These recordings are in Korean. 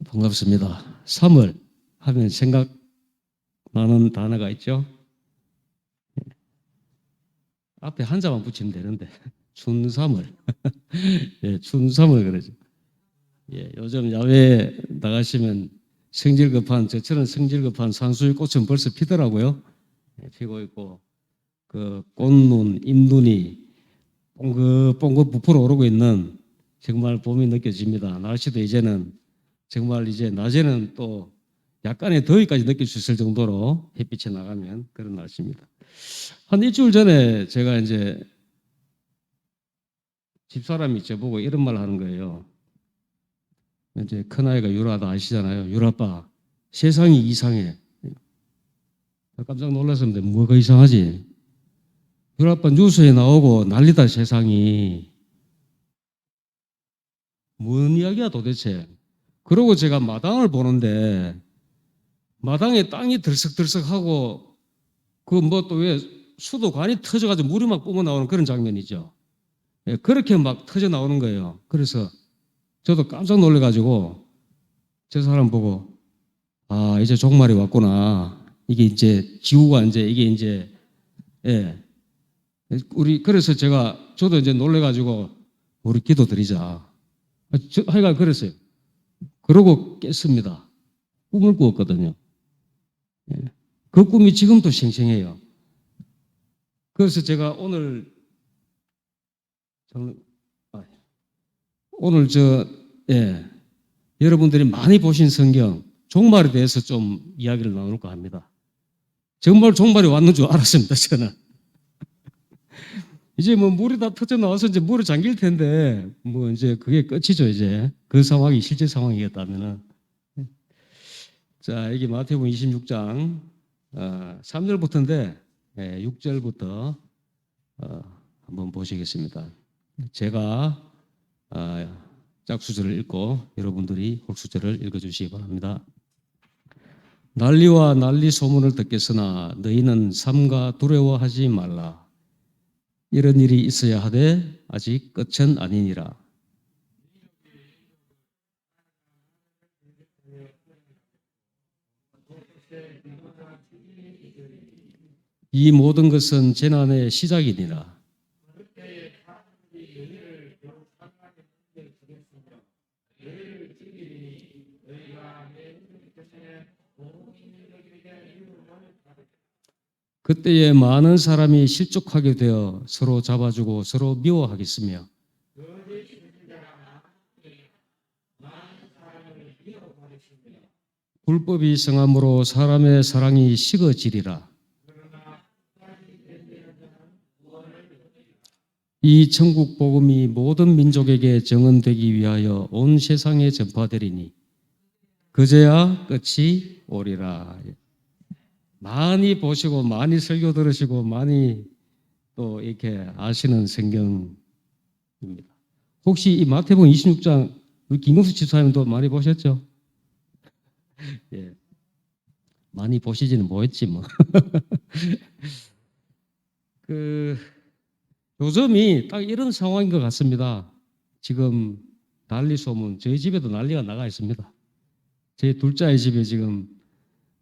반갑습니다. 3월 하면 생각나는 단어가 있죠. 앞에 한자만 붙이면 되는데 춘3월. 예, 춘3월 그러죠. 예, 요즘 야외에 나가시면 저처럼 성질 급한 산수유 꽃은 벌써 피더라고요. 예, 피고 있고 그 꽃눈, 잎눈이 뽕긋뽕긋 부풀어 오르고 있는 정말 봄이 느껴집니다. 날씨도 이제는 정말 이제 낮에는 또 약간의 더위까지 느낄 수 있을 정도로 햇빛이 나가면 그런 날씨입니다. 한 일주일 전에 제가 이제 집사람이 저보고 이런 말 하는 거예요. 이제 큰아이가 유라다 아시잖아요. 유라빠, 세상이 이상해. 깜짝 놀랐었는데 뭐가 이상하지? 유라빠 뉴스에 나오고 난리다 세상이. 뭔 이야기야 도대체? 그러고 제가 마당을 보는데 마당에 땅이 들썩들썩하고 그 뭐 또 왜 수도관이 터져가지고 물이 막 뿜어 나오는 그런 장면이죠. 예, 그렇게 막 터져 나오는 거예요. 그래서 저도 깜짝 놀래가지고 저 사람 보고 아 이제 종말이 왔구나. 이게 이제 지구가 이제 예 그래서 저도 이제 놀래가지고 우리 기도드리자. 하여간 그랬어요. 그러고 깼습니다. 꿈을 꾸었거든요. 예. 그 꿈이 지금도 생생해요. 그래서 제가 오늘 여러분들이 많이 보신 성경 종말에 대해서 좀 이야기를 나눌까 합니다. 정말 종말이 왔는 줄 알았습니다. 저는 이제 뭐 물이 다 터져 나와서 이제 물이 잠길 텐데 뭐 이제 그게 끝이죠. 이제 그 상황이 실제 상황이겠다면은 자 여기 마태복음 26장 3절부터인데 6절부터 한번 보시겠습니다. 제가 짝수절을 읽고 여러분들이 홀수절을 읽어주시기 바랍니다. 난리와 난리 소문을 듣겠으나 너희는 삼가 두려워하지 말라. 이런 일이 있어야 하되 아직 끝은 아니니라. 이 모든 것은 재난의 시작이니라. 그때에 많은 사람이 실족하게 되어 서로 잡아주고 서로 미워하겠으며 불법이 성함으로 사람의 사랑이 식어지리라. 이 천국 복음이 모든 민족에게 증언되기 위하여 온 세상에 전파되리니 그제야 끝이 오리라. 많이 보시고 많이 설교 들으시고 많이 또 이렇게 아시는 성경입니다. 혹시 이 마태복음 26장 우리 김경수 집사님도 많이 보셨죠? 예. 많이 보시지는 뭐했지 뭐. 요즘이 딱 이런 상황인 것 같습니다. 지금 난리 소문, 저희 집에도 난리가 나가 있습니다. 제 둘째 아이 집에 지금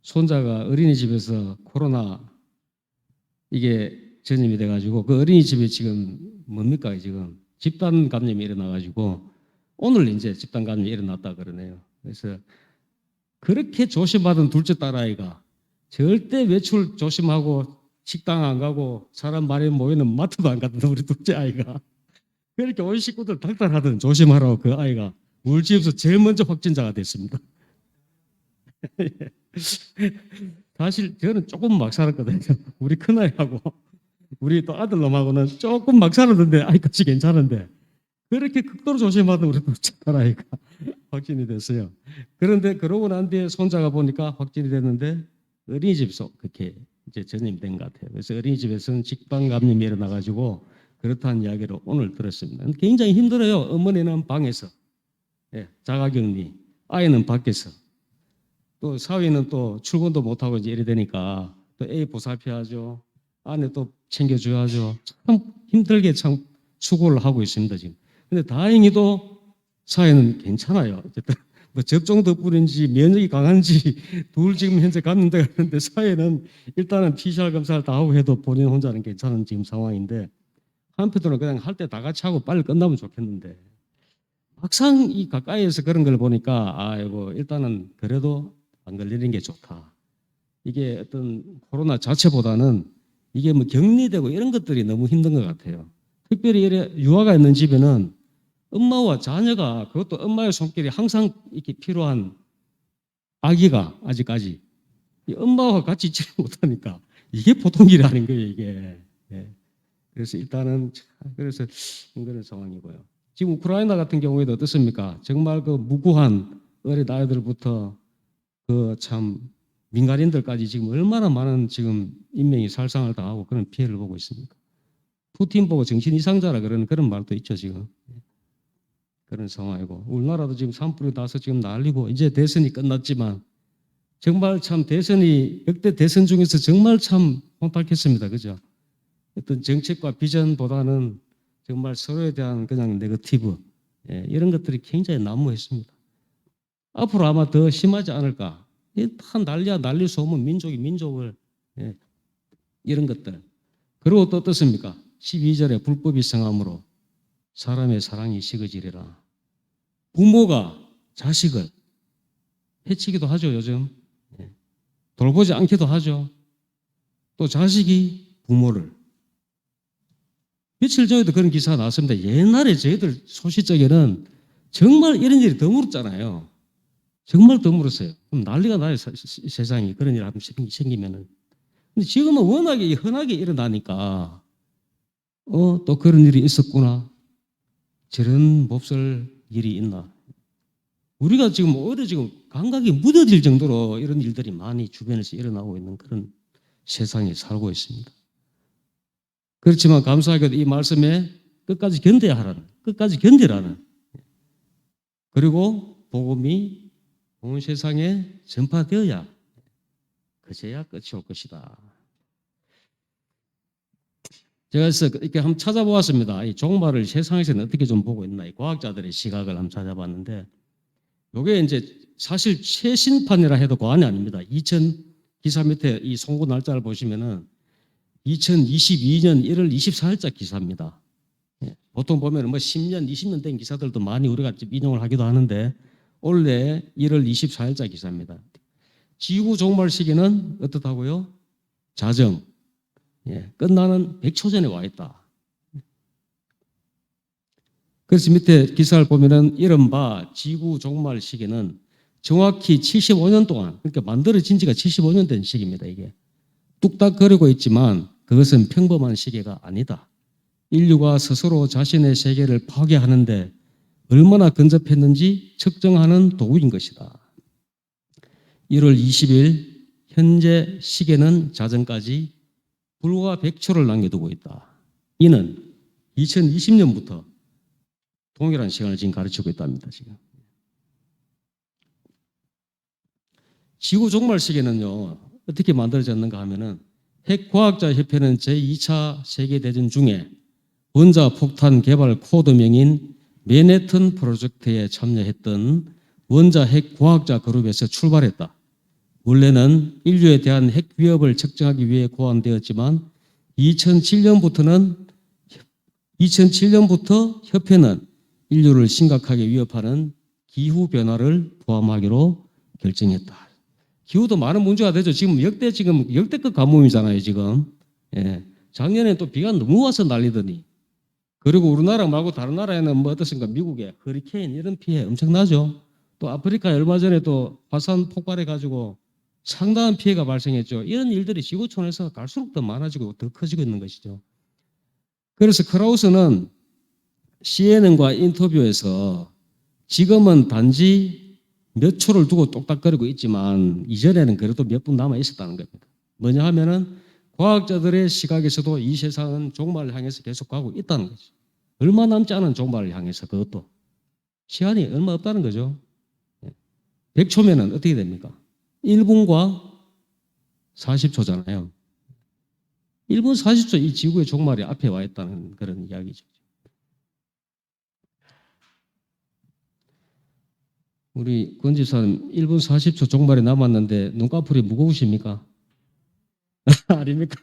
손자가 어린이집에서 코로나 이게 전염이 돼가지고 그 어린이집에 지금 뭡니까 지금 집단 감염이 일어나가지고 오늘 이제 집단 감염이 일어났다 그러네요. 그래서 그렇게 조심하던 둘째 딸아이가 절대 외출 조심하고 식당 안 가고 사람 많이 모이는 마트도 안 갔던 우리 둘째 아이가 그렇게 온 식구들 닥달하던 조심하라고 그 아이가 우리 집에서 제일 먼저 확진자가 됐습니다. 사실 저는 조금 막 살았거든요. 우리 큰아이하고 우리 또 아들놈하고는 조금 막 살았는데 아이까지 괜찮은데 그렇게 극도로 조심하던 우리 둘째 딸아이가 확진이 됐어요. 그런데 그러고 난 뒤에 손자가 보니까 확진이 됐는데 어린이집에서 그렇게 이제 전염된 것 같아요. 그래서 어린이집에서는 집단 감염이 일어나가지고 그렇다는 이야기를 오늘 들었습니다. 굉장히 힘들어요. 어머니는 방에서 자가격리, 아이는 밖에서 또 사위는 또 출근도 못하고 이제 이래 되니까 또 애 보살펴야죠. 아내 또 챙겨줘야죠. 참 힘들게 참 수고를 하고 있습니다 지금. 근데 다행히도 사회는 괜찮아요. 어쨌든 뭐 접종 덕분인지 면역이 강한지 둘 지금 현재 갔는데 가는데 사회는 일단은 PCR 검사를 다 하고 해도 본인 혼자는 괜찮은 지금 상황인데 한편으로는 그냥 할 때 다 같이 하고 빨리 끝나면 좋겠는데 막상 이 가까이에서 그런 걸 보니까 아이고 일단은 그래도 안 걸리는 게 좋다. 이게 어떤 코로나 자체보다는 이게 뭐 격리되고 이런 것들이 너무 힘든 것 같아요. 특별히 이래 유아가 있는 집에는 엄마와 자녀가 그것도 엄마의 손길이 항상 이렇게 필요한 아기가 아직까지 이 엄마와 같이 있지 못하니까 이게 보통 일이 아닌 거예요, 이게. 예. 그래서 일단은 그래서 그런 상황이고요. 지금 우크라이나 같은 경우에도 어떻습니까? 정말 그 무고한 어린 아이들부터 그 참 민간인들까지 지금 얼마나 많은 지금 인명이 살상을 당하고 그런 피해를 보고 있습니까? 푸틴 보고 정신 이상자라 그런 말도 있죠, 지금. 그런 상황이고 우리나라도 지금 산불이 나서 지금 난리고 이제 대선이 끝났지만 정말 참 대선이 역대 대선 중에서 정말 참 혼탁했습니다. 그죠? 어떤 정책과 비전보다는 정말 서로에 대한 그냥 네거티브 이런 것들이 굉장히 난무했습니다. 앞으로 아마 더 심하지 않을까? 다 난리야 난리 소문 민족이 민족을 이런 것들. 그리고 또 어떻습니까? 12절에 불법이 성함으로 사람의 사랑이 식어지리라. 부모가 자식을 해치기도 하죠, 요즘. 돌보지 않기도 하죠. 또 자식이 부모를. 며칠 전에도 그런 기사가 나왔습니다. 옛날에 저희들 소시적에는 정말 이런 일이 드물었잖아요. 정말 드물었어요. 그럼 난리가 나요, 세상이. 그런 일 한번 생기면은. 근데 지금은 워낙에 흔하게 일어나니까, 또 그런 일이 있었구나. 저런 몹쓸 일이 있나. 우리가 지금 오히려 지금 감각이 무뎌질 정도로 이런 일들이 많이 주변에서 일어나고 있는 그런 세상에 살고 있습니다. 그렇지만 감사하게도 이 말씀에 끝까지 견뎌야 하라는, 끝까지 견디라는, 그리고 복음이 온 세상에 전파되어야 그제야 끝이 올 것이다. 제가 그래서 이렇게 한번 찾아보았습니다. 이 종말을 세상에서는 어떻게 좀 보고 있나, 이 과학자들의 시각을 한번 찾아봤는데, 이게 이제 사실 최신판이라 해도 과언이 아닙니다. 2000 기사 밑에 이 송고 날짜를 보시면은 2022년 1월 24일자 기사입니다. 보통 보면 뭐 10년, 20년 된 기사들도 많이 우리가 인용을 하기도 하는데 올해 1월 24일자 기사입니다. 지구 종말 시기는 어떻다고요? 자정. 끝나는 100초 전에 와 있다. 그래서 밑에 기사를 보면은 이른바 지구 종말 시기는 정확히 75년 동안, 그러니까 만들어진 지가 75년 된 시기입니다, 이게. 뚝딱거리고 있지만 그것은 평범한 시기가 아니다. 인류가 스스로 자신의 세계를 파괴하는데 얼마나 근접했는지 측정하는 도구인 것이다. 1월 20일 현재 시계는 자정까지 불과 100초를 남겨두고 있다. 이는 2020년부터 동일한 시간을 지금 가르치고 있답니다. 지금. 지구 종말 시계는요, 어떻게 만들어졌는가 하면은 핵과학자협회는 제2차 세계대전 중에 원자폭탄 개발 코드명인 맨해튼 프로젝트에 참여했던 원자 핵과학자 그룹에서 출발했다. 원래는 인류에 대한 핵 위협을 측정하기 위해 고안되었지만 2007년부터 협회는 인류를 심각하게 위협하는 기후변화를 포함하기로 결정했다. 기후도 많은 문제가 되죠. 지금 역대급 가뭄이잖아요, 지금. 작년에 또 비가 너무 와서 난리더니. 그리고 우리나라 말고 다른 나라에는 뭐 어떻습니까? 미국에 허리케인 이런 피해 엄청나죠. 또 아프리카에 얼마 전에 또 화산 폭발해가지고 상당한 피해가 발생했죠. 이런 일들이 지구촌에서 갈수록 더 많아지고 더 커지고 있는 것이죠. 그래서 크라우스는 CNN과 인터뷰에서 지금은 단지 몇 초를 두고 똑딱거리고 있지만 이전에는 그래도 몇 분 남아 있었다는 겁니다. 뭐냐 하면은 과학자들의 시각에서도 이 세상은 종말을 향해서 계속 가고 있다는 거죠. 얼마 남지 않은 종말을 향해서 그것도 시간이 얼마 없다는 거죠. 100초면은 어떻게 됩니까? 1분과 40초잖아요. 1분 40초 이 지구의 종말이 앞에 와 있다는 그런 이야기죠. 우리 권 집사님 1분 40초 종말이 남았는데 눈꺼풀이 무거우십니까? 아닙니까?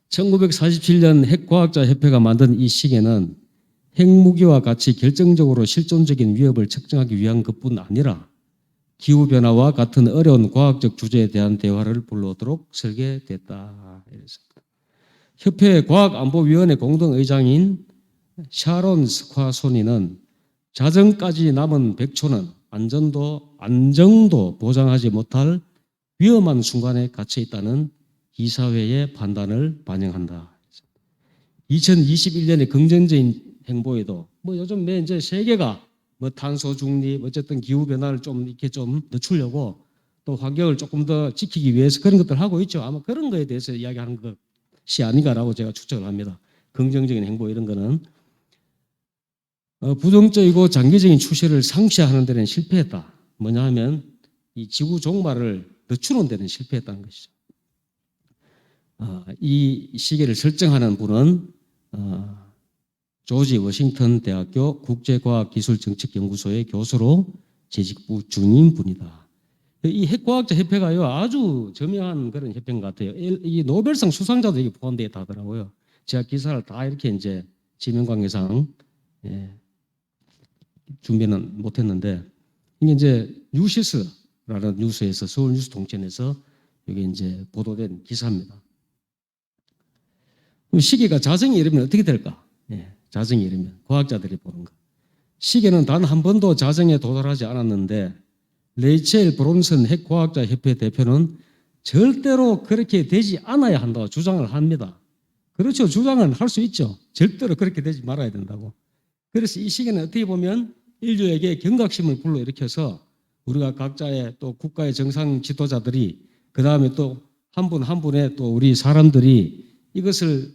1947년 핵과학자협회가 만든 이 시계는 핵무기와 같이 결정적으로 실존적인 위협을 측정하기 위한 것뿐 아니라 기후변화와 같은 어려운 과학적 주제에 대한 대화를 불러오도록 설계됐다. 이랬습니다. 협회 과학안보위원회 공동의장인 샤론 스ኳ소니는 자정까지 남은 100초는 안정도 보장하지 못할 위험한 순간에 갇혀 있다는 이사회의 판단을 반영한다. 2021년의 긍정적인 행보에도 요즘 이제 세계가 탄소 중립, 어쨌든 기후 변화를 좀 이렇게 좀 늦추려고 또 환경을 조금 더 지키기 위해서 그런 것들 하고 있죠. 아마 그런 거에 대해서 이야기하는 것이 아닌가라고 제가 추측을 합니다. 긍정적인 행보 이런 거는 부정적이고 장기적인 추세를 상쇄하는 데는 실패했다. 뭐냐 하면 이 지구 종말을 늦추는 데는 실패했다는 것이죠. 이 시계를 설정하는 분은 조지 워싱턴 대학교 국제과학기술정책연구소의 교수로 재직 중인 분이다. 이 핵과학자 협회가요 아주 저명한 그런 협회인 것 같아요. 이 노벨상 수상자도 여기 포함되어 있다더라고요. 제가 기사를 다 이렇게 이제 지명관계상 준비는 못했는데 이게 이제 뉴시스라는 뉴스에서 서울 뉴스 통신에서 이게 이제 보도된 기사입니다. 그럼 시계가 자정에 이르면 어떻게 될까? 자정에 이르면 과학자들이 보는 거. 시계는 단 한 번도 자정에 도달하지 않았는데 레이첼 브론슨 핵과학자 협회 대표는 절대로 그렇게 되지 않아야 한다고 주장을 합니다. 그렇죠. 주장은 할 수 있죠. 절대로 그렇게 되지 말아야 된다고. 그래서 이 시계는 어떻게 보면 인류에게 경각심을 불러일으켜서 우리가 각자의 또 국가의 정상 지도자들이 그 다음에 또 한 분 한 분의 또 우리 사람들이 이것을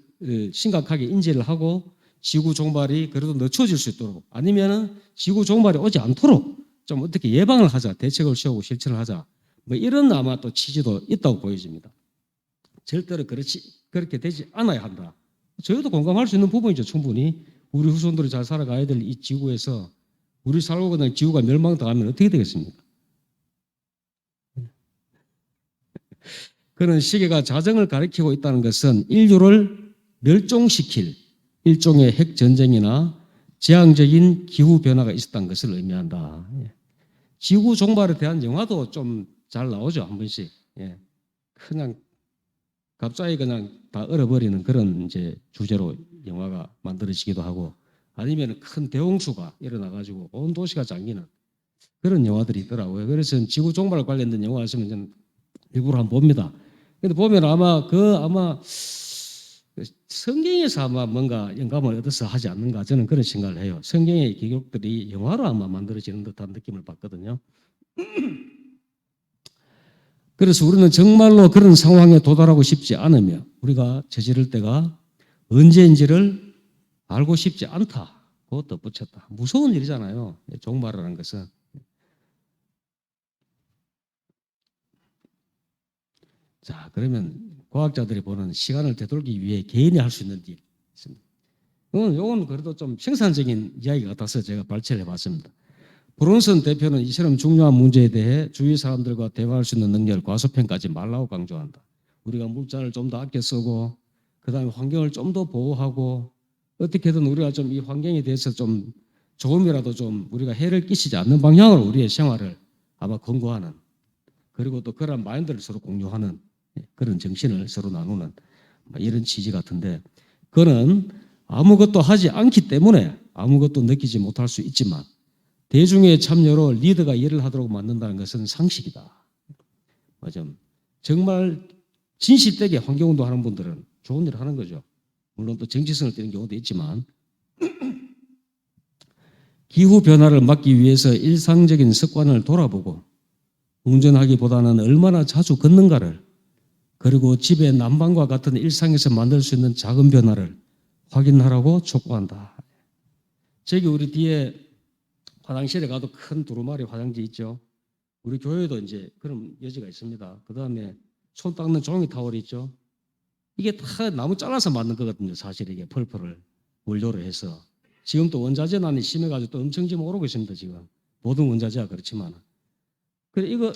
심각하게 인지를 하고 지구 종말이 그래도 늦춰질 수 있도록 아니면은 지구 종말이 오지 않도록 좀 어떻게 예방을 하자, 대책을 세우고 실천을 하자. 이런 아마 또 취지도 있다고 보여집니다. 절대로 그렇게 되지 않아야 한다. 저희도 공감할 수 있는 부분이죠, 충분히. 우리 후손들이 잘 살아가야 될 이 지구에서 우리 살고 있는 지구가 멸망당하면 어떻게 되겠습니까? 그런 시계가 자정을 가리키고 있다는 것은 인류를 멸종시킬 일종의 핵전쟁이나 재앙적인 기후변화가 있었다는 것을 의미한다. 지구 종말에 대한 영화도 좀 잘 나오죠, 한 번씩. 그냥 갑자기 그냥 다 얼어버리는 그런 이제 주제로 영화가 만들어지기도 하고 아니면 큰 대홍수가 일어나가지고 온 도시가 잠기는 그런 영화들이 있더라고요. 그래서 지구 종말 관련된 영화 있으면 저는 일부러 한번 봅니다. 근데 보면 아마 성경에서 아마 뭔가 영감을 얻어서 하지 않는가 저는 그런 생각을 해요. 성경의 기록들이 영화로 아마 만들어지는 듯한 느낌을 받거든요. 그래서 우리는 정말로 그런 상황에 도달하고 싶지 않으며 우리가 저지를 때가 언제인지를 알고 싶지 않다고 덧붙였다. 무서운 일이잖아요. 종말이라는 것은. 자, 그러면 과학자들이 보는 시간을 되돌리기 위해 개인이 할 수 있는 일 있습니다. 이건 그래도 좀 생산적인 이야기 같아서 제가 발췌를 해봤습니다. 브론슨 대표는 이처럼 중요한 문제에 대해 주위 사람들과 대화할 수 있는 능력을 과소평가하지 말라고 강조한다. 우리가 물자를 좀 더 아껴 쓰고 그다음에 환경을 좀 더 보호하고 어떻게든 우리가 좀 이 환경에 대해서 좀 조금이라도 좀 우리가 해를 끼치지 않는 방향으로 우리의 생활을 아마 권고하는 그리고 또 그런 마인드를 서로 공유하는 그런 정신을 서로 나누는 이런 취지 같은데 그는 아무것도 하지 않기 때문에 아무것도 느끼지 못할 수 있지만 대중의 참여로 리더가 일을 하도록 만든다는 것은 상식이다. 맞아. 정말 진실되게 환경운동 하는 분들은 좋은 일을 하는 거죠. 물론 또 정치성을 띠는 경우도 있지만 기후변화를 막기 위해서 일상적인 습관을 돌아보고 운전하기보다는 얼마나 자주 걷는가를 그리고 집의 난방과 같은 일상에서 만들 수 있는 작은 변화를 확인하라고 촉구한다. 저기 우리 뒤에 화장실에 가도 큰 두루마리 화장지 있죠. 우리 교회도 이제 그런 여지가 있습니다. 그 다음에 손 닦는 종이 타월이 있죠. 이게 다 나무 잘라서 만든 거거든요. 사실 이게 펄펄을 원료로 해서. 지금 또 원자재난이 심해가지고 또 엄청 지금 오르고 있습니다. 지금 모든 원자재가 그렇지만. 그래 이거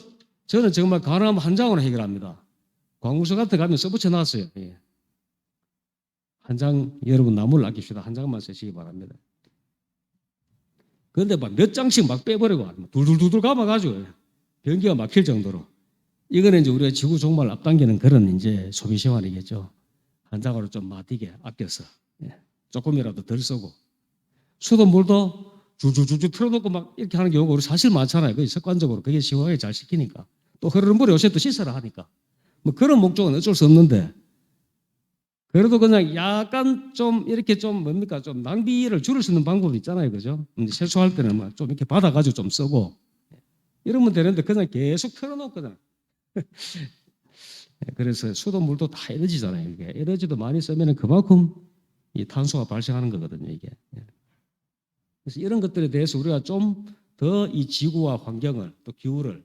저는 정말 가능하면 한 장으로 해결합니다. 광우서 같은 거 가면 써붙여 놨어요. 예. 한 장 여러분 나무를 아낍시다. 한 장만 쓰시기 바랍니다. 그런데 막 몇 장씩 막 빼버리고 둘둘둘둘 감아가지고 변기가 막힐 정도로 이거는 이제 우리가 지구 종말 앞당기는 그런 이제 소비 생활이겠죠. 한 장으로 좀 마디게 아껴서 조금이라도 덜 쓰고 수돗물도 줄줄줄줄 틀어놓고 막 이렇게 하는 경우가 우리 사실 많잖아요. 그게 습관적으로 그게 시원하게 잘 시키니까 또 흐르는 물에 요새 또 씻어라 하니까 뭐 그런 목적은 어쩔 수 없는데 그래도 그냥 약간 좀 이렇게 좀 뭡니까 좀 낭비를 줄일 수 있는 방법이 있잖아요, 그죠? 세수할 때는 막 좀 이렇게 받아가지고 좀 쓰고 이러면 되는데 그냥 계속 틀어놓거든. 그래서 수돗물도 다 에너지잖아요. 이게 에너지도 많이 쓰면 그만큼 이 탄소가 발생하는 거거든요, 이게. 그래서 이런 것들에 대해서 우리가 좀 더 이 지구와 환경을 또 기후를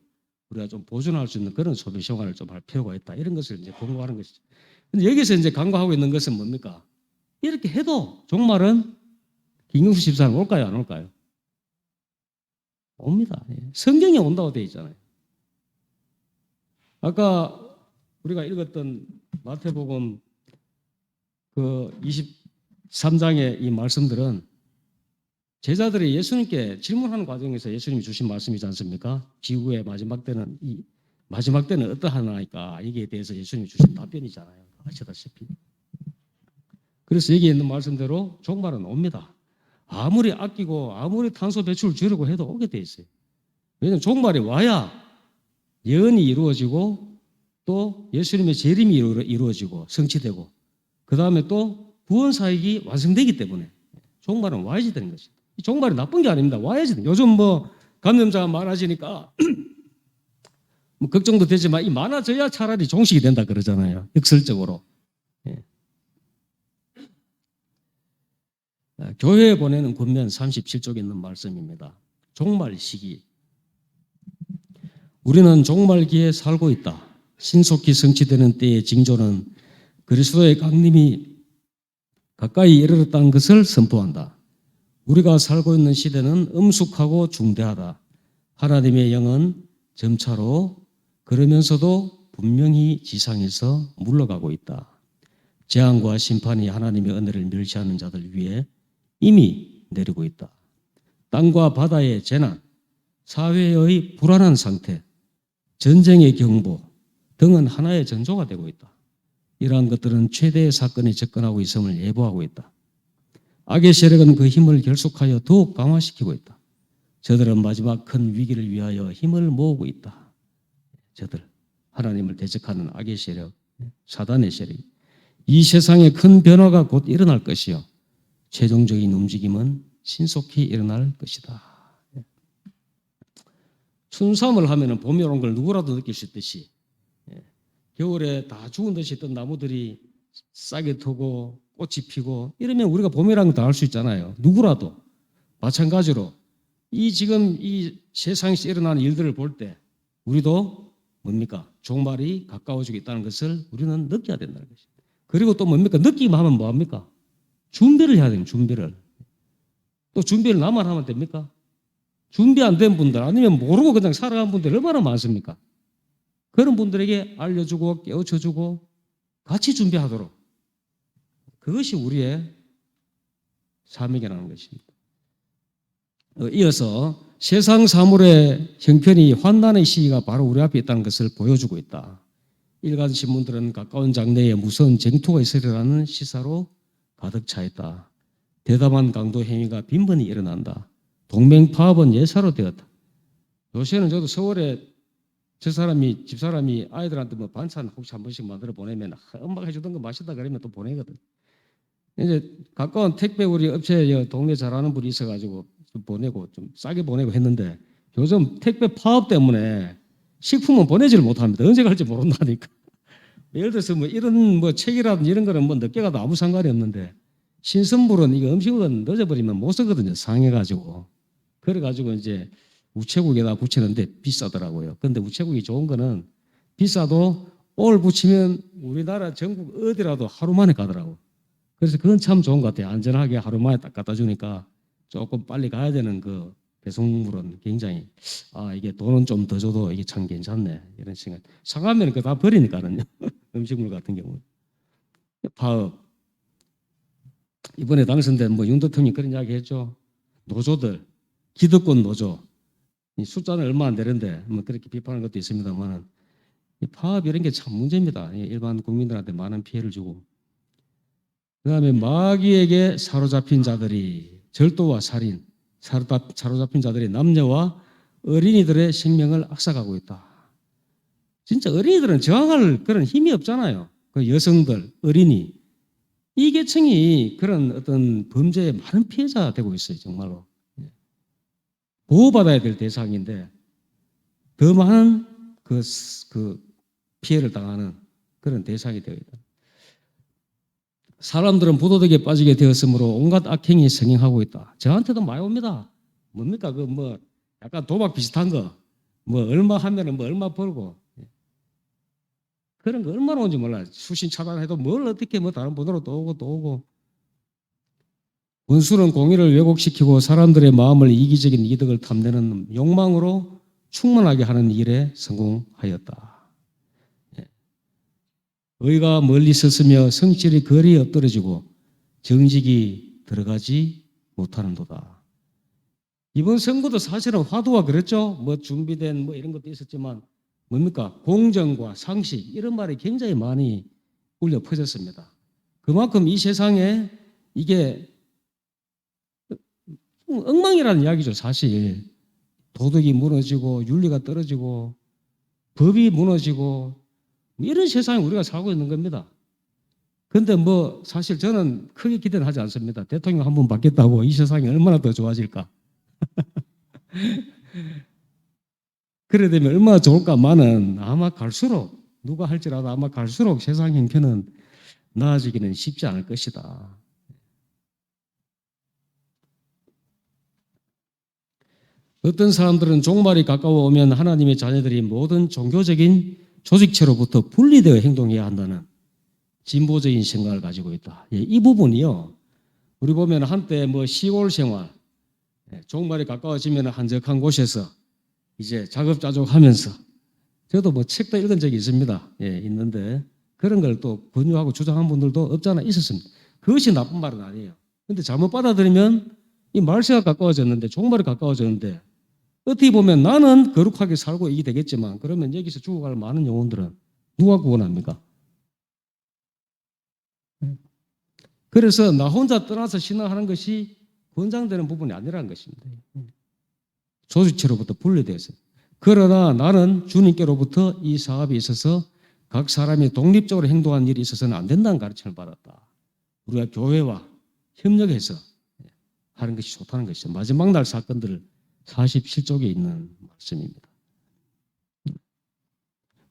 우리가 좀 보존할 수 있는 그런 소비 생활을 좀 할 필요가 있다. 이런 것을 이제 권고하는 것이죠. 근데 여기서 이제 강구하고 있는 것은 뭡니까? 이렇게 해도 종말은 김경수 집사는 올까요, 안 올까요? 옵니다. 성경에 온다고 되어 있잖아요. 아까 우리가 읽었던 마태복음 그 23장의 이 말씀들은 제자들이 예수님께 질문하는 과정에서 예수님이 주신 말씀이지 않습니까? 지구의 마지막 때는 마지막 때는 어떠하나이까 이기에 대해서 예수님이 주신 답변이잖아요. 아시다시피. 그래서 여기 있는 말씀대로 종말은 옵니다. 아무리 아끼고 아무리 탄소 배출을 줄이고 해도 오게 돼 있어요. 왜냐하면 종말이 와야 예언이 이루어지고 또 예수님의 재림이 이루어지고 성취되고 그 다음에 또 구원 사역이 완성되기 때문에 종말은 와야지 되는 것입니다. 종말이 나쁜 게 아닙니다. 와야지. 요즘 뭐 감염자가 많아지니까 뭐 걱정도 되지만 이 많아져야 차라리 종식이 된다 그러잖아요. 역설적으로. 예. 교회에 보내는 권면 37쪽에 있는 말씀입니다. 종말 시기. 우리는 종말기에 살고 있다. 신속히 성취되는 때의 징조는 그리스도의 강림이 가까이 이르렀다는 것을 선포한다. 우리가 살고 있는 시대는 엄숙하고 중대하다. 하나님의 영은 점차로 그러면서도 분명히 지상에서 물러가고 있다. 재앙과 심판이 하나님의 은혜를 멸시하는 자들 위해 이미 내리고 있다. 땅과 바다의 재난, 사회의 불안한 상태, 전쟁의 경보 등은 하나의 전조가 되고 있다. 이러한 것들은 최대의 사건이 접근하고 있음을 예보하고 있다. 악의 세력은 그 힘을 결속하여 더욱 강화시키고 있다. 저들은 마지막 큰 위기를 위하여 힘을 모으고 있다. 저들, 하나님을 대적하는 악의 세력, 사단의 세력. 이 세상에 큰 변화가 곧 일어날 것이요. 최종적인 움직임은 신속히 일어날 것이다. 춘삼을 하면 봄이 오는 걸 누구라도 느낄 수 있듯이 겨울에 다 죽은 듯이 있던 나무들이 싹이 트고 꽃이 피고 이러면 우리가 봄이라는 걸 다 알 수 있잖아요. 누구라도 마찬가지로 지금 이 세상에서 일어나는 일들을 볼 때 우리도 뭡니까? 종말이 가까워지고 있다는 것을 우리는 느껴야 된다는 것입니다. 그리고 또 뭡니까? 느끼기만 하면 뭐합니까? 준비를 해야 됩니다. 준비를. 또 준비를 나만 하면 됩니까? 준비 안 된 분들 아니면 모르고 그냥 살아간 분들 얼마나 많습니까? 그런 분들에게 알려주고 깨우쳐주고 같이 준비하도록 그것이 우리의 사명이라는 것입니다. 이어서 세상 사물의 형편이 환난의 시기가 바로 우리 앞에 있다는 것을 보여주고 있다. 일간 신문들은 가까운 장래에 무서운 쟁투가 있으리라는 시사로 가득 차 있다. 대담한 강도 행위가 빈번히 일어난다. 동맹 파업은 예사로 되었다. 요새는 저도 서울에 집사람이 아이들한테 뭐 반찬 혹시 한 번씩 만들어 보내면 엄마가 해주던 거 맛있다 그러면 또 보내거든. 이제 가까운 택배 우리 업체 동네 잘하는 분이 있어가지고 좀 보내고 좀 싸게 보내고 했는데 요즘 택배 파업 때문에 식품은 보내지를 못합니다. 언제 갈지 모른다니까. 예를 들어서 뭐 이런 뭐 책이라든지 이런 거는 뭐 늦게 가도 아무 상관이 없는데 신선물은 이거 음식은 늦어버리면 못 쓰거든요. 상해가지고. 그래가지고 이제 우체국에다 붙이는데 비싸더라고요. 근데 우체국이 좋은 거는 비싸도 오늘 붙이면 우리나라 전국 어디라도 하루 만에 가더라고. 그래서 그건 참 좋은 것 같아요. 안전하게 하루 만에 딱 갖다 주니까 조금 빨리 가야 되는 그 배송물은 굉장히 이게 돈은 좀 더 줘도 이게 참 괜찮네 이런 생각. 상하면 그 다 버리니까는요. 음식물 같은 경우. 파업 이번에 당선된 뭐 윤 대통령이 그런 이야기 했죠. 노조들 기득권 노조 이 숫자는 얼마 안 되는데 뭐 그렇게 비판하는 것도 있습니다만 이 파업 이런 게 참 문제입니다. 일반 국민들한테 많은 피해를 주고 그다음에 마귀에게 사로잡힌 자들이 절도와 살인 사로잡힌 자들이 남녀와 어린이들의 생명을 앗아가고 있다. 진짜 어린이들은 저항할 그런 힘이 없잖아요. 그 여성들, 어린이 이 계층이 그런 어떤 범죄의 많은 피해자가 되고 있어요. 정말로 보호받아야 될 대상인데 더 많은 그 피해를 당하는 그런 대상이 되어 있다. 사람들은 부도덕에 빠지게 되었으므로 온갖 악행이 성행하고 있다. 저한테도 많이 옵니다. 뭡니까? 그 뭐 약간 도박 비슷한 거. 뭐 얼마 하면은 뭐 얼마 벌고. 그런 거 얼마나 오는지 몰라요. 수신 차단해도 뭘 어떻게 뭐 다른 번호로 또 오고 또 오고. 원수는 공의를 왜곡시키고 사람들의 마음을 이기적인 이득을 탐내는 욕망으로 충만하게 하는 일에 성공하였다. 의가 멀리 섰으며 성질이 거리에 엎드러지고 정직이 들어가지 못하는도다. 이번 선거도 사실은 화두가 그랬죠. 뭐 준비된 뭐 이런 것도 있었지만 뭡니까? 공정과 상식 이런 말이 굉장히 많이 울려 퍼졌습니다. 그만큼 이 세상에 이게 엉망이라는 이야기죠. 사실 도덕이 무너지고 윤리가 떨어지고 법이 무너지고 이런 세상에 우리가 살고 있는 겁니다. 그런데 뭐 사실 저는 크게 기대는 하지 않습니다. 대통령 한 번 바뀌었다고 이 세상이 얼마나 더 좋아질까. 그래 되면 얼마나 좋을까만은 아마 갈수록 누가 할지라도 아마 갈수록 세상 형편은 나아지기는 쉽지 않을 것이다. 어떤 사람들은 종말이 가까워 오면 하나님의 자녀들이 모든 종교적인 조직체로부터 분리되어 행동해야 한다는 진보적인 생각을 가지고 있다. 이 부분이요. 우리 보면 한때 뭐 시골 생활, 종말이 가까워지면 한적한 곳에서 이제 자급자족하면서 저도 뭐 책도 읽은 적이 있습니다. 있는데 그런 걸 또 권유하고 주장한 분들도 없잖아 있었습니다. 그것이 나쁜 말은 아니에요. 근데 잘못 받아들이면 이 말세가 가까워졌는데 종말이 가까워졌는데 어떻게 보면 나는 거룩하게 살고 이게 되겠지만 그러면 여기서 죽어갈 많은 영혼들은 누가 구원합니까? 그래서 나 혼자 떠나서 신앙하는 것이 권장되는 부분이 아니라는 것입니다. 조직체로부터 분리되어서. 그러나 나는 주님께로부터 이 사업에 있어서 각 사람이 독립적으로 행동하는 일이 있어서는 안 된다는 가르침을 받았다. 우리가 교회와 협력해서 하는 것이 좋다는 것이죠. 마지막 날 사건들을 47쪽에 있는 말씀입니다.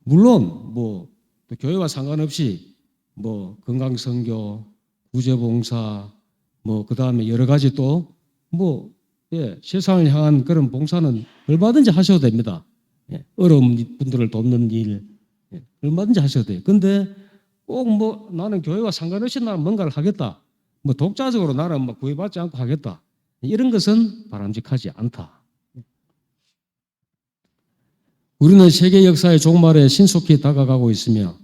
물론 뭐 교회와 상관없이 뭐 건강선교, 구제봉사, 뭐 그다음에 여러 가지 또 뭐 세상을 향한 그런 봉사는 얼마든지 하셔도 됩니다. 어려운 분들을 돕는 일 얼마든지 하셔도 돼요. 근데 꼭 뭐 나는 교회와 상관없이 나는 뭔가를 하겠다. 뭐 독자적으로 나는 뭐 구애받지 않고 하겠다. 이런 것은 바람직하지 않다. 우리는 세계 역사의 종말에 신속히 다가가고 있으며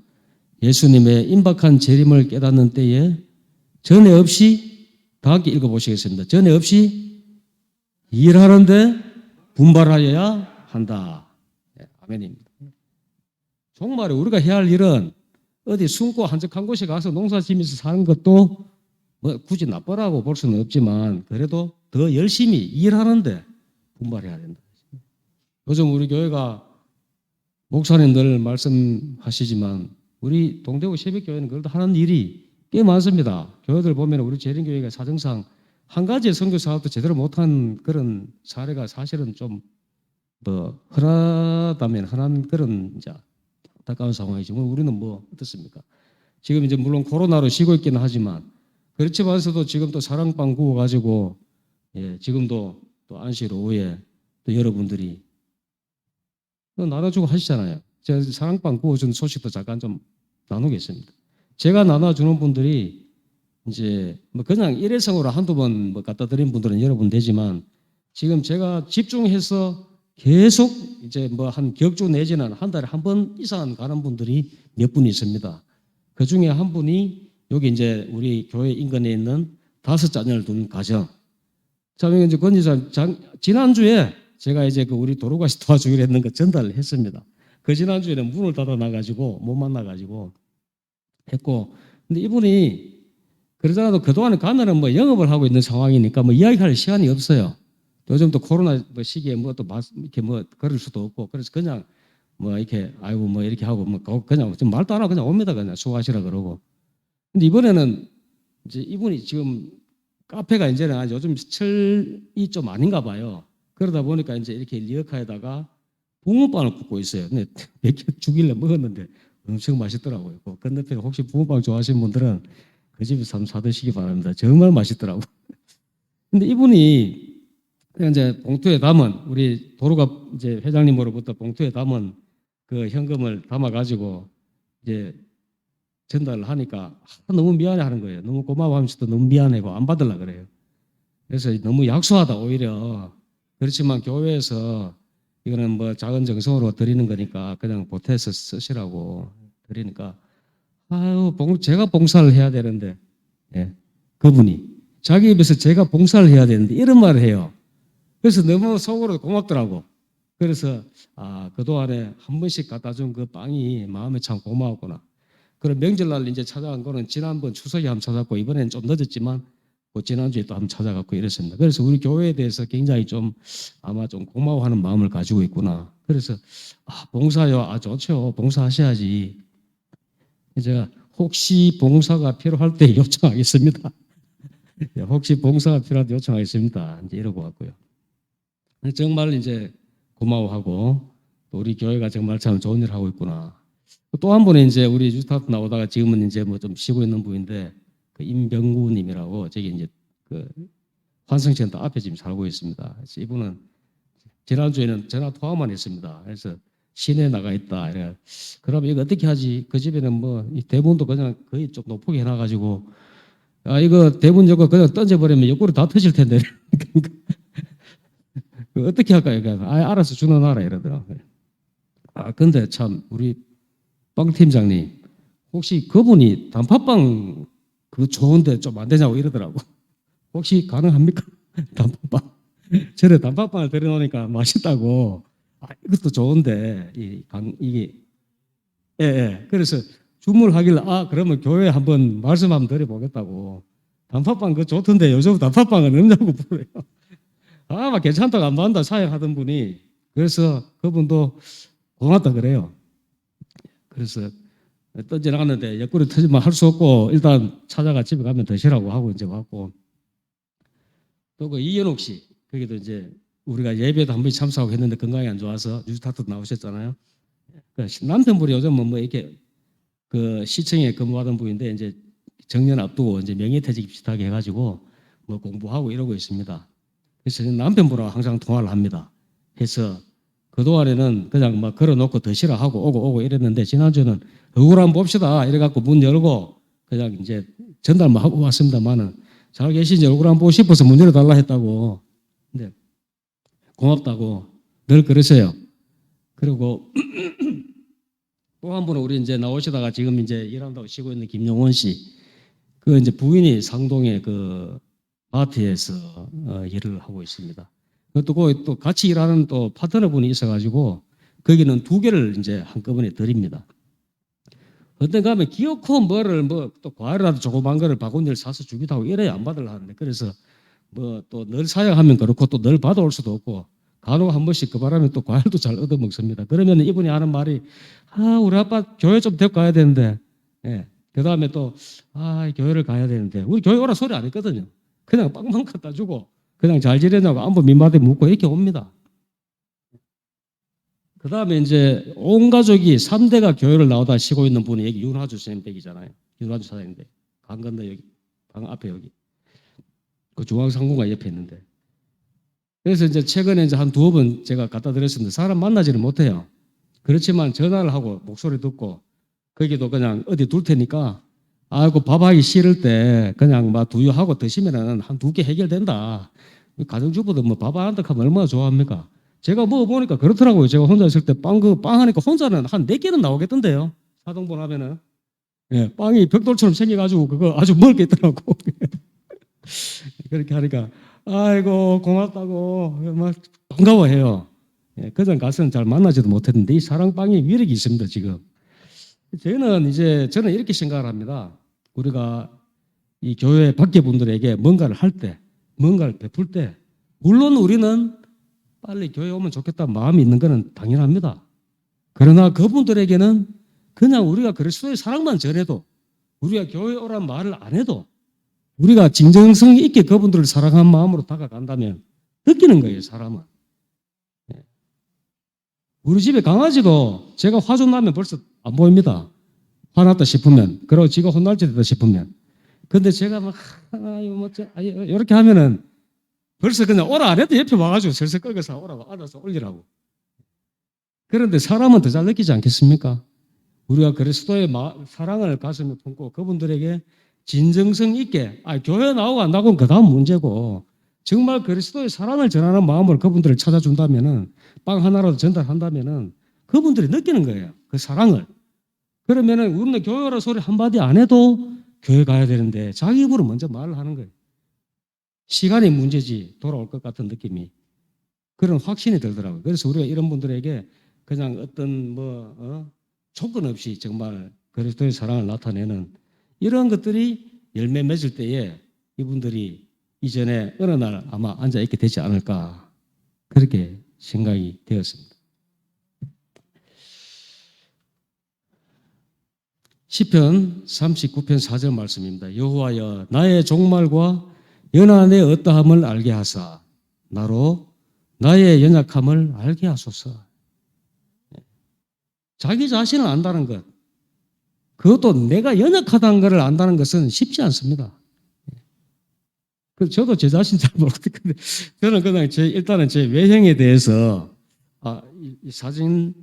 예수님의 임박한 재림을 깨닫는 때에 전에 없이 다 함께 읽어보시겠습니다. 전에 없이 일하는데 분발하여야 한다. 아멘입니다. 종말에 우리가 해야 할 일은 어디 숨고 한적한 곳에 가서 농사 지면서 사는 것도 뭐 굳이 나쁘라고 볼 수는 없지만 그래도 더 열심히 일하는데 분발해야 된다. 요즘 우리 교회가 목사님 늘 말씀하시지만 우리 동대구 새벽교회는 그래도 하는 일이 꽤 많습니다. 교회들 보면 우리 재림교회가 사정상 한 가지의 선교 사업도 제대로 못한 그런 사례가 사실은 좀 뭐 흔하다면 흔한 그런 이제 안타까운 상황이지만 우리는 뭐 어떻습니까? 지금 이제 물론 코로나로 쉬고 있기는 하지만 그렇지만서도 지금 또 사랑방 구워가지고 지금도 또 안식 오후에 또 여러분들이 또 나눠주고 하시잖아요. 제가 사랑방 구워준 소식도 잠깐 좀 나누겠습니다. 제가 나눠주는 분들이 이제 뭐 그냥 일회성으로 한두 번 뭐 갖다 드린 분들은 여러분 되지만 지금 제가 집중해서 계속 이제 뭐 한 격주 내지는 한 달에 한 번 이상 가는 분들이 몇 분 있습니다. 그 중에 한 분이 여기 이제 우리 교회 인근에 있는 5자녀를 둔 가정. 자, 이제 권지사 지난주에 제가 이제 그 우리 도로가시 도와주기로 했는 거 전달을 했습니다. 그 지난주에는 문을 닫아 놔가지고 못 만나가지고 했고, 근데 이분이 그러잖아도 그동안에 가면은 뭐 영업을 하고 있는 상황이니까 뭐 이야기할 시간이 없어요. 요즘 또 코로나 뭐 시기에 뭐 또 이렇게 뭐 그럴 수도 없고 그래서 그냥 뭐 이렇게 아이고 뭐 이렇게 하고 뭐 그냥 좀 말도 안 하고 그냥 옵니다. 그냥 수고하시라 그러고. 근데 이번에는 이제 이분이 지금 카페가 이제는 요즘 철이 좀 아닌가 봐요. 그러다 보니까 이제 이렇게 리어카에다가 붕어빵을 굽고 있어요. 근데 몇 개 주길래 먹었는데 엄청 맛있더라고요. 그 건너편에 혹시 붕어빵 좋아하시는 분들은 그 집에서 한번 사드시기 바랍니다. 정말 맛있더라고요. 근데 이분이 그냥 이제 봉투에 담은 우리 도로가 이제 회장님으로부터 봉투에 담은 그 현금을 담아가지고 이제 전달을 하니까 너무 미안해 하는 거예요. 너무 고마워하면서도 너무 미안해고 안 받으려 그래요. 그래서 너무 약소하다 오히려. 그렇지만 교회에서 이거는 뭐 작은 정성으로 드리는 거니까 그냥 보태서 쓰시라고 드리니까 아유 제가 봉사를 해야 되는데 예, 그분이 자기 입에서 제가 봉사를 해야 되는데 이런 말을 해요. 그래서 너무 속으로 고맙더라고. 그래서 그동안에 한 번씩 갖다 준 그 빵이 마음에 참 고마웠구나. 그럼 명절날 이제 찾아간 거는 지난번 추석에 한번 찾았고 이번에는 좀 늦었지만 그 지난주에 또 한번 찾아갔고 이랬습니다. 그래서 우리 교회에 대해서 굉장히 좀 아마 좀 고마워하는 마음을 가지고 있구나. 그래서 봉사요. 좋죠. 봉사하셔야지. 제가 혹시 봉사가 필요할 때 요청하겠습니다. 혹시 봉사가 필요할 때 요청하겠습니다. 이제 이러고 왔고요. 정말 이제 고마워하고 또 우리 교회가 정말 참 좋은 일을 하고 있구나. 또 한 분은 이제 우리 유스타트 나오다가 지금은 이제 뭐 좀 쉬고 있는 분인데 그 임병구님이라고 저기 이제 그 환승센터 앞에 지금 살고 있습니다. 그래서 이분은 지난주에는 전화 통화만 했습니다. 그래서 시내에 나가 있다. 이래. 그럼 이거 어떻게 하지? 그 집에는 뭐 이 대문도 그냥 거의 좀 높게 해놔가지고 이거 대문 저거 그냥 던져버리면 옆구리 다 터질 텐데. 어떻게 할까요? 알아서 주너놔라 이러더라고요. 근데 참 우리 빵 팀장님 혹시 그분이 단팥빵 그거 좋은데 좀 안 되냐고 이러더라고. 혹시 가능합니까? 단팥빵. 저래 단팥빵을 들여놓으니까 맛있다고. 이것도 좋은데 이게 예. 그래서 주문하길래 그러면 교회에 한번 말씀 한번 드려보겠다고. 단팥빵 그거 좋던데 요즘 단팥빵은 없냐고 물어요. 막 괜찮다고 안 받는다 사역하던 분이. 그래서 그분도 고맙다 그래요. 그래서 던져나갔는데 옆구리 터지면 할 수 없고 일단 찾아가 집에 가면 드시라고 하고 이제 왔고 또 그 이현옥 씨 거기도 이제 우리가 예배도 한 번 참석하고 했는데 건강이 안 좋아서 뉴스타트 나오셨잖아요. 남편분이 요즘은 뭐 이렇게 그 시청에 근무하던 분인데 이제 정년 앞두고 이제 명예퇴직 비슷하게 해가지고 뭐 공부하고 이러고 있습니다. 그래서 남편분하고 항상 통화를 합니다. 해서 그동안에는 그냥 막 걸어놓고 드시라 하고 오고 이랬는데 지난주에는 얼굴 한번 봅시다 이래갖고 문 열고 그냥 이제 전달만 하고 왔습니다만은 잘 계신지 얼굴 한번 보고 싶어서 문 열어달라 했다고. 근데 고맙다고 늘 그러세요. 그리고 또 한 분은 우리 이제 나오시다가 지금 이제 일한다고 쉬고 있는 김용원 씨. 그 이제 부인이 상동의 그 마트에서 일을 하고 있습니다. 그것도 또 같이 일하는 또 파트너 분이 있어가지고 거기는 2개를 이제 한꺼번에 드립니다. 어떤 가면 기어코 뭐를 뭐 또 과일이라도 조그만 거를 바구니를 사서 주기도 하고 이래야 안 받으려 하는데 그래서 뭐 또 늘 사양하면 그렇고 또 늘 받아올 수도 없고 간혹 한 번씩 그 바람에 또 과일도 잘 얻어 먹습니다. 그러면 이분이 하는 말이 우리 아빠 교회 좀 데리고 가야 되는데 그 다음에 또 교회를 가야 되는데 우리 교회 오라 소리 안 했거든요. 그냥 빵만 갖다 주고 그냥 잘 지내냐고 안부 민마디 묻고 이렇게 옵니다. 그 다음에 이제 온 가족이 3대가 교회를 나오다 쉬고 있는 분이 여기 윤화주 선생님 댁이잖아요. 윤화주 사장님 댁. 강 건너 여기, 강 앞에 여기. 그 중앙상공가 옆에 있는데. 그래서 이제 최근에 이제 한 2번 제가 갖다 드렸습니다. 사람 만나지를 못해요. 그렇지만 전화를 하고 목소리 듣고 거기도 그냥 어디 둘 테니까 아이고, 밥하기 싫을 때 그냥 막 두유하고 드시면은 한 두 개 해결된다. 가정주부도 뭐 밥 한 듯 하면 얼마나 좋아합니까? 제가 먹어보니까 그렇더라고요. 제가 혼자 있을 때 빵 하니까 혼자는 한 네 개는 나오겠던데요. 사등분 하면은. 예, 빵이 벽돌처럼 생겨가지고 그거 아주 먹을 게 있더라고. 그렇게 하니까 아이고 고맙다고 막 반가워해요. 예, 그전 가서는 잘 만나지도 못했는데 이 사랑빵이 위력이 있습니다 지금. 저는 이렇게 생각을 합니다. 우리가 이 교회 밖에 분들에게 뭔가를 할 때, 뭔가를 베풀 때, 물론 우리는 빨리 교회 오면 좋겠다는 마음이 있는 것은 당연합니다. 그러나 그분들에게는 그냥 우리가 그리스도의 사랑만 전해도, 우리가 교회 오란 말을 안 해도 우리가 진정성 있게 그분들을 사랑하는 마음으로 다가간다면 느끼는 거예요, 사람은. 예. 우리 집에 강아지도 제가 화 좀 나면 벌써 안 보입니다. 화났다 싶으면, 그리고 지가 혼날 때 됐다 싶으면. 근데 제가 막, 이렇게 하면은 벌써 그냥 오라 안 해도 옆에 와가지고 슬슬 꺾어서 오라고 안아서 올리라고. 그런데 사람은 더 잘 느끼지 않겠습니까? 우리가 그리스도의 사랑을 가슴에 품고 그분들에게 진정성 있게, 교회 나오고 안 나오고는 그 다음 문제고, 정말 그리스도의 사랑을 전하는 마음으로 그분들을 찾아준다면은, 빵 하나라도 전달한다면은, 그분들이 느끼는 거예요. 그 사랑을. 그러면은, 우리는 교회 오라 소리 한마디 안 해도 교회 가야 되는데, 자기 입으로 먼저 말을 하는 거예요. 시간이 문제지, 돌아올 것 같은 느낌이. 그런 확신이 들더라고요. 그래서 우리가 이런 분들에게 그냥 어떤 조건 없이 정말 그리스도의 사랑을 나타내는 이런 것들이 열매 맺을 때에 이분들이 이전에 어느 날 아마 앉아 있게 되지 않을까 그렇게 생각이 되었습니다. 시편 39편 4절 말씀입니다. 여호와여 나의 종말과 연한의 어떠함을 알게 하사 나로 나의 연약함을 알게 하소서. 자기 자신을 안다는 것, 그것도 내가 연약하다는 것을 안다는 것은 쉽지 않습니다. 저도 제 자신 잘 모르거든요. 저는 그냥 일단은 제 외형에 대해서 이 사진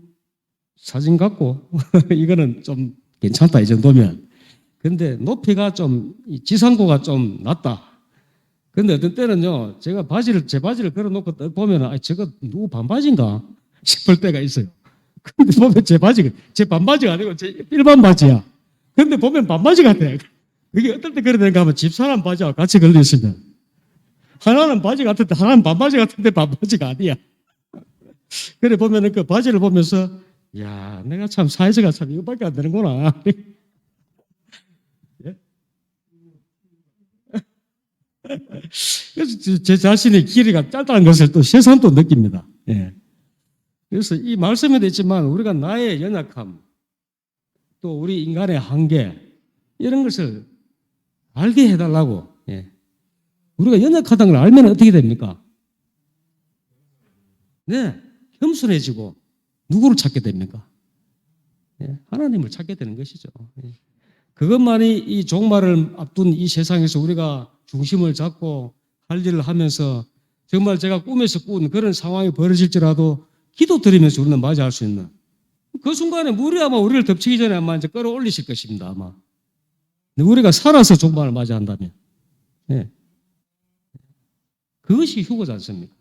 갖고 이거는 좀 괜찮다 이 정도면. 근데 높이가 좀 지상고가 좀 낮다. 근데 어떤 때는요, 제가 제 바지를 걸어놓고 딱 보면, 저거 누구 반바지인가 싶을 때가 있어요. 근데 보면 제 반바지가 아니고 제 일반 바지야. 근데 보면 반바지 같아. 그게 어떨 때 그래 되는가 하면 집사람 바지와 같이 걸려있으면. 하나는 바지 같은데, 하나는 반바지 같은데 반바지가 아니야. 그래 보면은 그 바지를 보면서, 야, 내가 참 사이즈가 참 이거밖에 안 되는구나. 그래서 제 자신의 길이가 짧다는 것을 또 새삼 또 느낍니다. 예. 그래서 이 말씀에 있지만 우리가 나의 연약함, 또 우리 인간의 한계, 이런 것을 알게 해달라고. 예. 우리가 연약하다는 걸 알면 어떻게 됩니까? 네, 겸손해지고 누구를 찾게 됩니까? 예. 하나님을 찾게 되는 것이죠. 예. 그것만이 이 종말을 앞둔 이 세상에서 우리가 중심을 잡고 할 일을 하면서 정말 제가 꿈에서 꾼 그런 상황이 벌어질지라도 기도 드리면서 우리는 맞이할 수 있는 그 순간에 물이 아마 우리를 덮치기 전에 아마 이제 끌어올리실 것입니다. 아마. 근데 우리가 살아서 종말을 맞이한다면. 네. 그것이 휴거지 않습니까?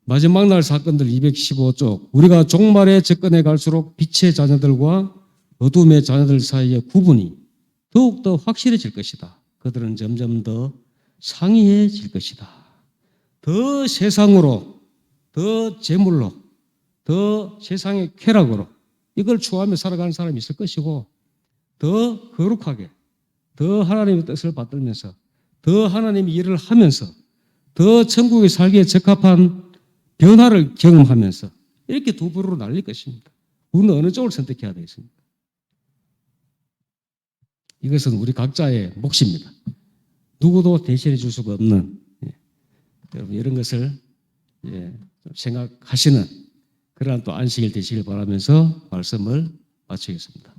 마지막 날 사건들 215쪽. 우리가 종말에 접근해 갈수록 빛의 자녀들과 어둠의 자녀들 사이의 구분이 더욱더 확실해질 것이다. 그들은 점점 더 상이해질 것이다. 더 세상으로, 더 재물로, 더 세상의 쾌락으로 이걸 추구하며 살아가는 사람이 있을 것이고 더 거룩하게, 더 하나님의 뜻을 받들면서 더 하나님의 일을 하면서 더 천국에 살기에 적합한 변화를 경험하면서 이렇게 두 부류로 나뉠 것입니다. 우리는 어느 쪽을 선택해야 되겠습니까? 이것은 우리 각자의 몫입니다. 누구도 대신해 줄 수가 없는 여러분 이런 것을 생각하시는 그러한 또 안식일 되시길 바라면서 말씀을 마치겠습니다.